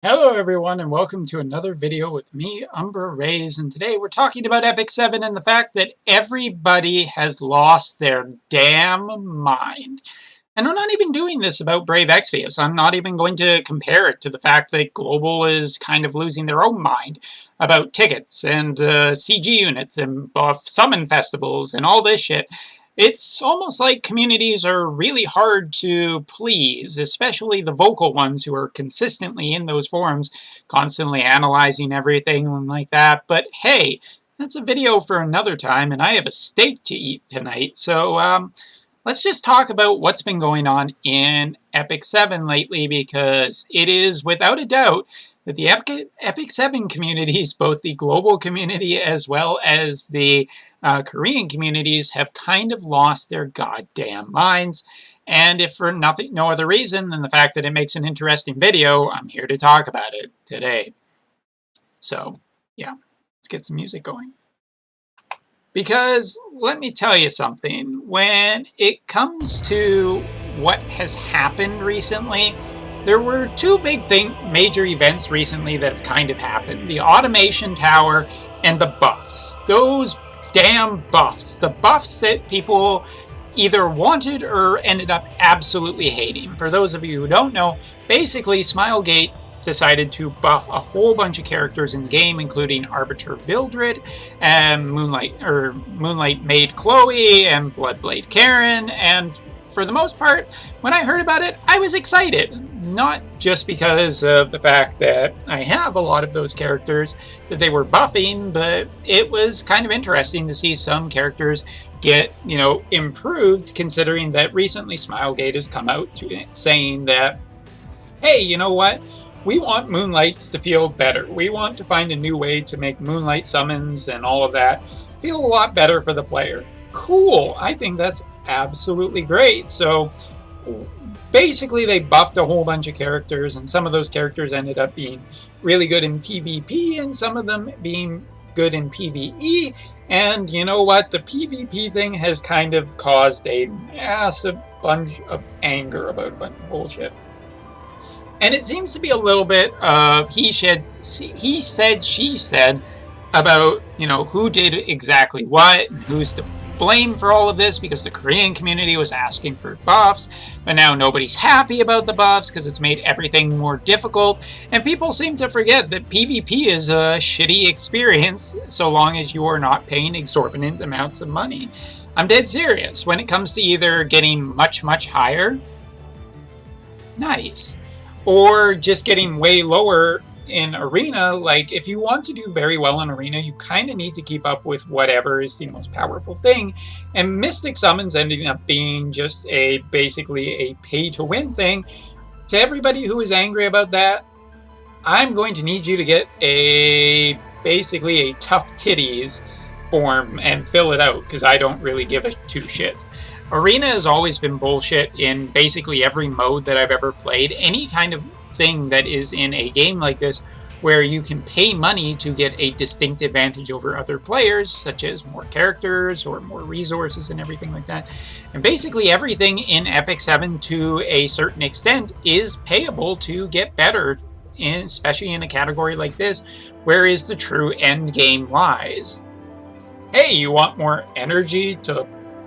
Hello everyone and welcome to another video with me, Umbra Rays, and today we're talking about Epic 7 and the fact that everybody has lost their damn mind. And I'm not even doing this about Brave Exvius. I'm not even going to compare it to the fact that Global is kind of losing their own mind about tickets and CG units and summon festivals and all this shit. It's almost like communities are really hard to please, especially the vocal ones who are consistently in those forums, constantly analyzing everything and like that. But hey, that's a video for another time, and I have a steak to eat tonight, so let's just talk about what's been going on in Epic 7 lately, because it is without a doubt that the Epic 7 communities, both the global community as well as the Korean communities, have kind of lost their goddamn minds. And if for no other reason than the fact that it makes an interesting video, I'm here to talk about it today. So, yeah, let's get some music going. Because let me tell you something, when it comes to what has happened recently, there were two big major events recently that have kind of happened. The Automation Tower and the buffs. Those damn buffs. The buffs that people either wanted or ended up absolutely hating. For those of you who don't know, basically Smilegate decided to buff a whole bunch of characters in the game, including Arbiter Vildred, and Moonlight Maid Chloe, and Bloodblade Karen, and for the most part, when I heard about it, I was excited. Not just because of the fact that I have a lot of those characters that they were buffing, but it was kind of interesting to see some characters get, improved, considering that recently Smilegate has come out saying that, hey, you know what? We want Moonlights to feel better. We want to find a new way to make Moonlight summons and all of that feel a lot better for the player. Cool. I think that's absolutely great. So basically they buffed a whole bunch of characters, and some of those characters ended up being really good in PvP and some of them being good in PvE. And you know what? The PvP thing has kind of caused a massive bunch of anger about a bunch of bullshit. And it seems to be a little bit of he said, she said about, who did exactly what and who's to blame for all of this, because the Korean community was asking for buffs, but now nobody's happy about the buffs because it's made everything more difficult. And people seem to forget that PvP is a shitty experience so long as you are not paying exorbitant amounts of money. I'm dead serious. When it comes to either getting much, much higher, nice, or just getting way lower in Arena. Like, if you want to do very well in Arena, you kind of need to keep up with whatever is the most powerful thing. And Mystic Summons ending up being just basically a pay-to-win thing. To everybody who is angry about that, I'm going to need you to get basically a tough titties form and fill it out, because I don't really give a two shits. Arena has always been bullshit in basically every mode that I've ever played. Any kind of thing that is in a game like this where you can pay money to get a distinct advantage over other players, such as more characters or more resources and everything like that. And basically everything in Epic 7 to a certain extent is payable to get better, especially in a category like this, where is the true end game lies. Hey, you want more energy to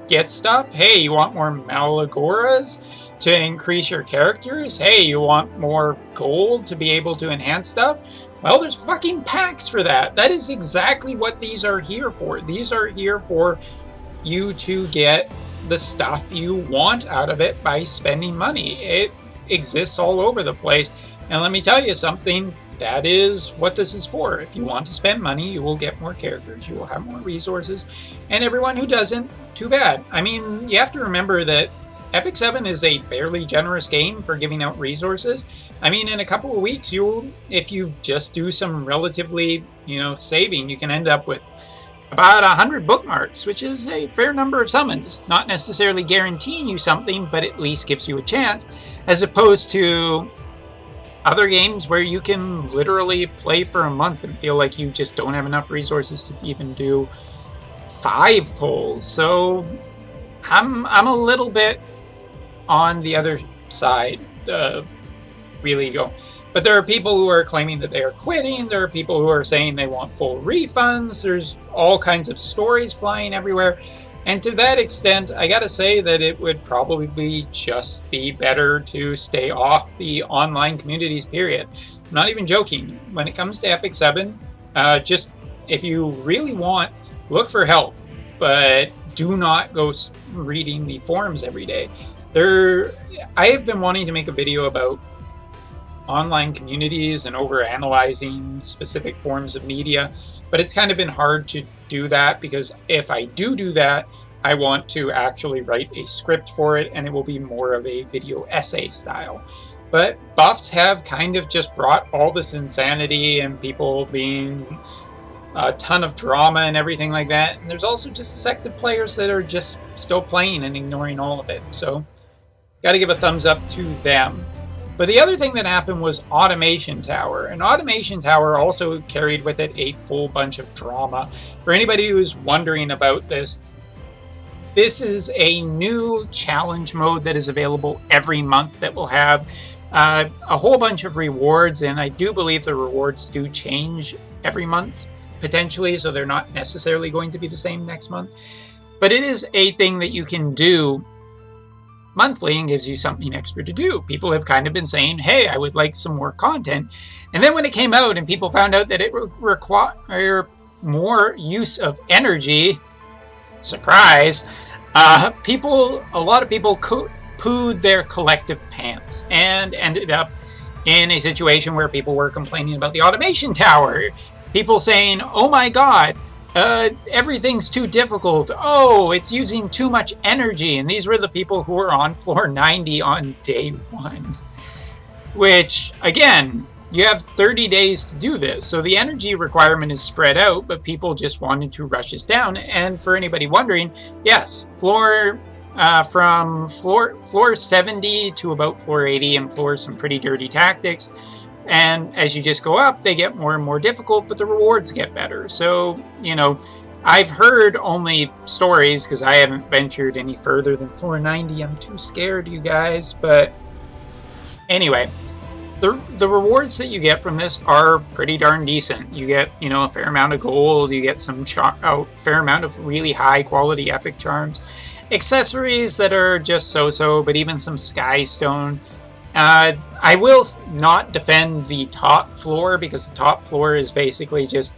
get stuff? Hey, you want more Malagoras to increase your characters? Hey, you want more gold to be able to enhance stuff? Well, there's fucking packs for that. That is exactly what these are here for. These are here for you to get the stuff you want out of it by spending money. It exists all over the place. And let me tell you something, that is what this is for. If you want to spend money, you will get more characters, you will have more resources, and everyone who doesn't, too bad. I mean, you have to remember that Epic 7 is a fairly generous game for giving out resources. I mean, in a couple of weeks, if you just do some relatively, saving, you can end up with about 100 bookmarks, which is a fair number of summons. Not necessarily guaranteeing you something, but at least gives you a chance, as opposed to other games where you can literally play for a month and feel like you just don't have enough resources to even do 5 pulls. So I'm a little bit on the other side of really But there are people who are claiming that they are quitting. There are people who are saying they want full refunds. There's all kinds of stories flying everywhere. And to that extent, I gotta say that it would probably just be better to stay off the online communities, period. I'm not even joking. When it comes to Epic 7, just if you really want, look for help. But do not go reading the forums every day. I have been wanting to make a video about online communities and over analyzing specific forms of media, but it's kind of been hard to do that because if I do that, I want to actually write a script for it, and it will be more of a video essay style. But buffs have kind of just brought all this insanity and people being a ton of drama and everything like that. And there's also just a sect of players that are just still playing and ignoring all of it. So got to give a thumbs up to them. But the other thing that happened was Automation Tower. And Automation Tower also carried with it a full bunch of drama. For anybody who's wondering about this, this is a new challenge mode that is available every month that will have a whole bunch of rewards. And I do believe the rewards do change every month, potentially, so they're not necessarily going to be the same next month. But it is a thing that you can do monthly and gives you something extra to do. People have kind of been saying, hey, I would like some more content. And then when it came out and people found out that it required more use of energy, surprise, a lot of people pooed their collective pants and ended up in a situation where people were complaining about the Automation Tower. People saying, oh my god, everything's too difficult. Oh, it's using too much energy. And these were the people who were on floor 90 on day 1. Which, again, you have 30 days to do this. So the energy requirement is spread out, but people just wanted to rush us down. And for anybody wondering, yes, from floor 70 to about floor 80 employs some pretty dirty tactics. And as you just go up, they get more and more difficult, but the rewards get better. So, I've heard only stories because I haven't ventured any further than floor 90. I'm too scared, you guys. But anyway, the rewards that you get from this are pretty darn decent. You get, a fair amount of gold. You get a fair amount of really high quality epic charms. Accessories that are just so-so, but even some sky stone. I will not defend the top floor because the top floor is basically just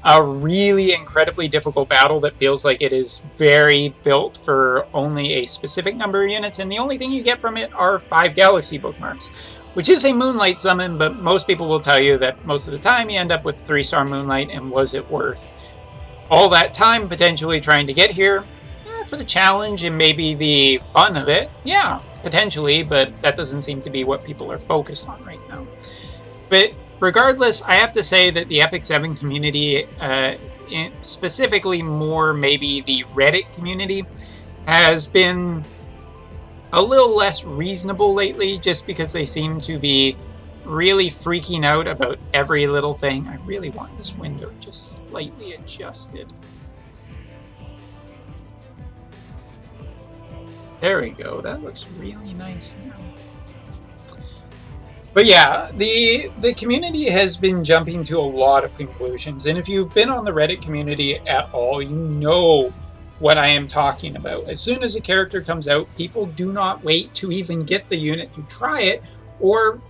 a really incredibly difficult battle that feels like it is very built for only a specific number of units, and the only thing you get from it are 5 galaxy bookmarks, which is a Moonlight summon, but most people will tell you that most of the time you end up with 3-star Moonlight, and was it worth all that time potentially trying to get here? For the challenge and maybe the fun of it, yeah, potentially, but that doesn't seem to be what people are focused on right now. But regardless, I have to say that the Epic 7 community, specifically more maybe the Reddit community, has been a little less reasonable lately just because they seem to be really freaking out about every little thing. I really want this window just slightly adjusted. There we go. That looks really nice now. But yeah, the community has been jumping to a lot of conclusions. And if you've been on the Reddit community at all, you know what I am talking about. As soon as a character comes out, people do not wait to even get the unit to try it or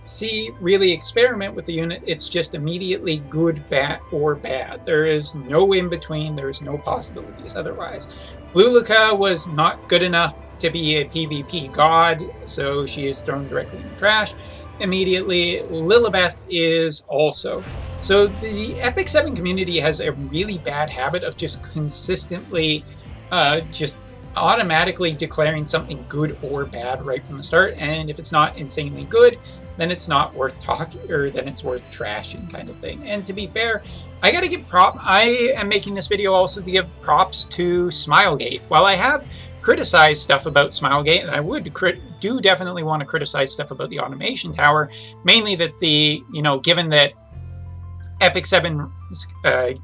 really experiment with the unit. It's just immediately good, bad, or bad. There is no in between. There is no possibilities otherwise. Luluka was not good enough to be a PvP god, so she is thrown directly in the trash immediately. Lilibeth is also. So the Epic 7 community has a really bad habit of just consistently just automatically declaring something good or bad right from the start, and if it's not insanely good, then it's not worth talking, or then it's worth trashing, kind of thing. And to be fair, I gotta give I am making this video also to give props to Smilegate. While I have criticized stuff about Smilegate, and I do definitely want to criticize stuff about the Automation Tower, mainly that given that Epic 7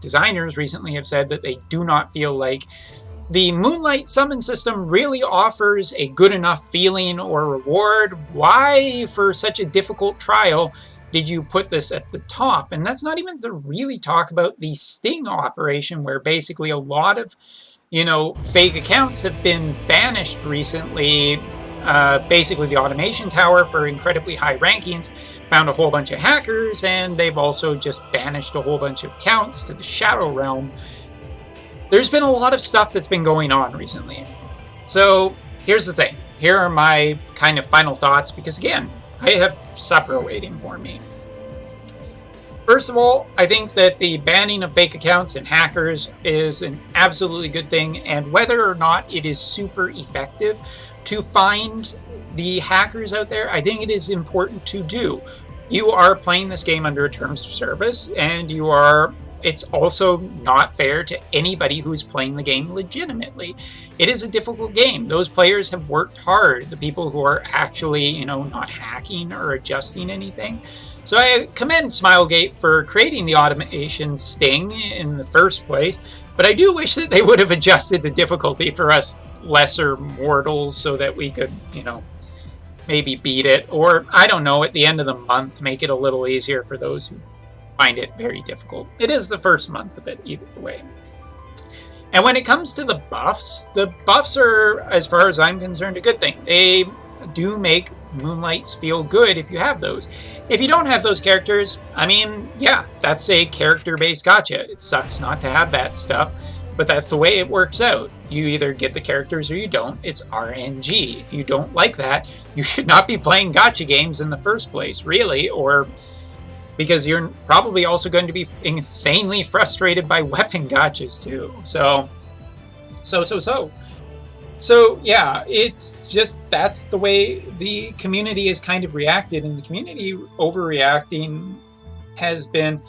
designers recently have said that they do not feel like the Moonlight summon system really offers a good enough feeling or reward. Why, for such a difficult trial, did you put this at the top? And that's not even to really talk about the sting operation, where basically a lot of, fake accounts have been banished recently. Basically, the Automation Tower, for incredibly high rankings, found a whole bunch of hackers, and they've also just banished a whole bunch of accounts to the Shadow Realm. There's been a lot of stuff that's been going on recently. So here's the thing. Here are my kind of final thoughts, because again, I have supper waiting for me. First of all, I think that the banning of fake accounts and hackers is an absolutely good thing, and whether or not it is super effective to find the hackers out there, I think it is important to do. You are playing this game under a terms of service, and it's also not fair to anybody who is playing the game legitimately. It is a difficult game. Those players have worked hard, the people who are actually, not hacking or adjusting anything. So I commend Smilegate for creating the automation sting in the first place, but I do wish that they would have adjusted the difficulty for us lesser mortals so that we could, maybe beat it, or, I don't know, at the end of the month, make it a little easier for those who find it very difficult. It is the first month of it, either way. And when it comes to the buffs are, as far as I'm concerned, a good thing. They do make Moonlights feel good if you have those. If you don't have those characters, yeah, that's a character-based gacha. It sucks not to have that stuff, but that's the way it works out. You either get the characters or you don't. It's RNG. If you don't like that, you should not be playing gacha games in the first place, really, or because you're probably also going to be insanely frustrated by weapon gachas too. So yeah, it's just, that's the way the community has kind of reacted, and the community overreacting has been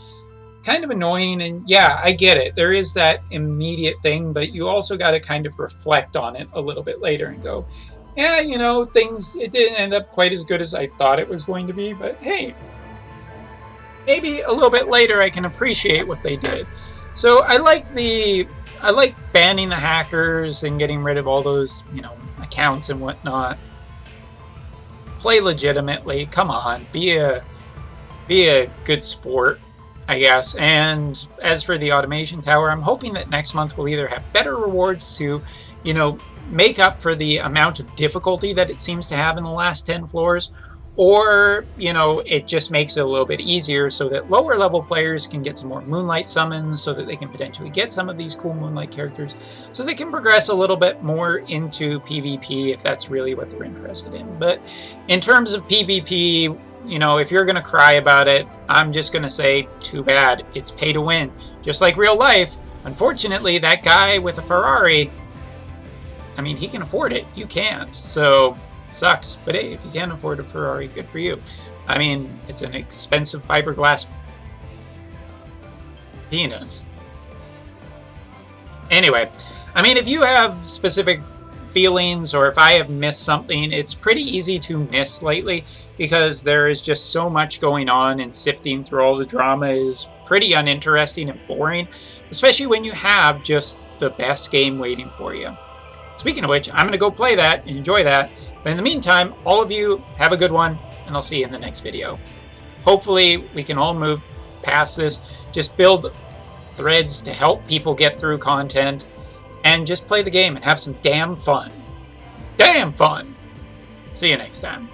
kind of annoying. And yeah, I get it. There is that immediate thing, but you also got to kind of reflect on it a little bit later and go, yeah, it didn't end up quite as good as I thought it was going to be, but hey, maybe a little bit later I can appreciate what they did. So I like banning the hackers and getting rid of all those, accounts and whatnot. Play legitimately. Come on, be a good sport, I guess. And as for the Automation Tower, I'm hoping that next month we'll either have better rewards to, make up for the amount of difficulty that it seems to have in the last 10 floors, or, it just makes it a little bit easier so that lower level players can get some more Moonlight summons, so that they can potentially get some of these cool Moonlight characters, so they can progress a little bit more into PvP if that's really what they're interested in. But in terms of PvP, if you're going to cry about it, I'm just going to say, too bad. It's pay to win. Just like real life, unfortunately, that guy with a Ferrari, he can afford it. You can't. So sucks, but hey, if you can't afford a Ferrari, good for you. It's an expensive fiberglass penis. Anyway, if you have specific feelings, or if I have missed something, it's pretty easy to miss lately, because there is just so much going on, and sifting through all the drama is pretty uninteresting and boring, especially when you have just the best game waiting for you. Speaking of which, I'm going to go play that and enjoy that. But in the meantime, all of you have a good one, and I'll see you in the next video. Hopefully, we can all move past this. Just build threads to help people get through content, and just play the game and have some damn fun. Damn fun! See you next time.